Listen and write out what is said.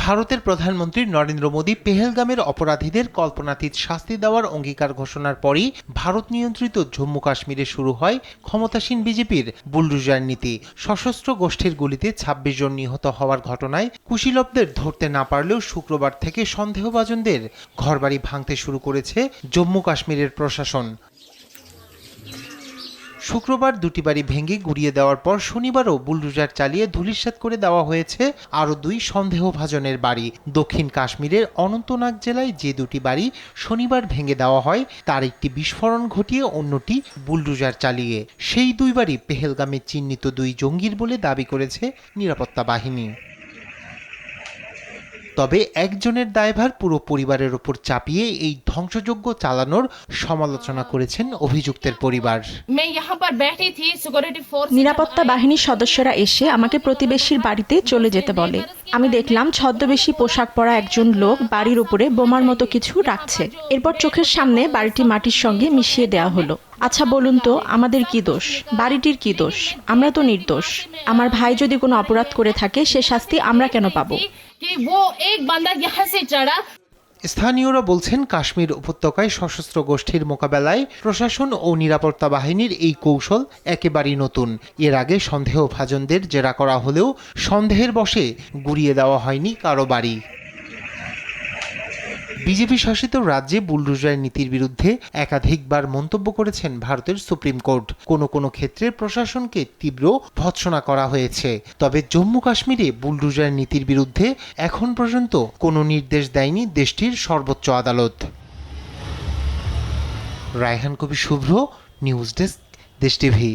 ভারতের প্রধানমন্ত্রী নরেন্দ্র মোদী পেহেলগামের অপরাধীদের কল্পনাতীত শাস্তি দেওয়ার অঙ্গীকার ঘোষণার পরই ভারত নিয়ন্ত্রিত জম্মু কাশ্মীরে শুরু হয় ক্ষমতাসীন বিজেপির বুলডোজার নীতি। সশস্ত্র গোষ্ঠীর গুলিতে ২৬ জন নিহত হওয়ার ঘটনায় কুশীলবদের ধরতে না পারলেও শুক্রবার থেকে সন্দেহভাজনদের ঘরবাড়ি ভাঙতে শুরু করেছে জম্মু কাশ্মীরের প্রশাসন। শুক্রবার দুটি বাড়ি ভেঙে গুড়িয়ে দেওয়ার পর শনিবারও বুলডোজার চালিয়ে ধূলিসাৎ করে দেওয়া হয়েছে আরও দুই সন্দেহভাজনের বাড়ি। দক্ষিণ কাশ্মীরের অনন্তনাগ জেলায় যে দুটি বাড়ি শনিবার ভেঙে দেওয়া হয় তার একটি বিস্ফোরণ ঘটিয়ে অন্যটি বুলডোজার চালিয়ে। সেই দুই বাড়ি পেহেলগামে চিহ্নিত দুই জঙ্গির বলে দাবি করেছে নিরাপত্তা বাহিনী। তবে একজনের দায়ভার পুরো পরিবারের ওপর চাপিয়ে এই ধ্বংসযজ্ঞ চালানোর সমালোচনা করেছেন অভিযুক্তের পরিবার। নিরাপত্তা বাহিনীর সদস্যরা এসে আমাকে প্রতিবেশীর বাড়িতে চলে যেতে বলে। আমি দেখলাম ছদ্মবেশী পোশাক পরা একজন লোক বাড়ির উপরে বোমার মতো কিছু রাখছে। এরপর চোখের সামনে বাড়িটি মাটির সঙ্গে মিশিয়ে দেওয়া হলো। আচ্ছা বলুন তো, আমাদের কি দোষ? বাড়িটির কি দোষ? আমরা তো নির্দোষ। আমার ভাই যদি কোনো অপরাধ করে থাকে সে শাস্তি আমরা কেন পাবো? স্থানীয়রা বলছেন, কাশ্মীর উপত্যকায় সশস্ত্র গোষ্ঠীর মোকাবেলায় প্রশাসন ও নিরাপত্তা বাহিনীর এই কৌশল একেবারেই নতুন। এর আগে সন্দেহভাজনদের জেরা করা হলেও সন্দেহের বশে গুড়িয়ে দেওয়া হয়নি কারো বাড়ি। বিজেপি শাসিত রাজ্যে বুলডোজার নীতির বিরুদ্ধে একাধিকবার মন্তব্য করেছেন ভারতের সুপ্রিম কোর্ট। কোনো ক্ষেত্রে প্রশাসনকে তীব্র ভৎসনা করা হয়েছে। তবে জম্মু কাশ্মীরে বুলডোজার নীতির বিরুদ্ধে এখন পর্যন্ত কোনো নির্দেশ দেয়নি দেশটির সর্বোচ্চ আদালত। রায়হান কবির শুভ্র, নিউজ ডেস্ক, দেশ টিভি।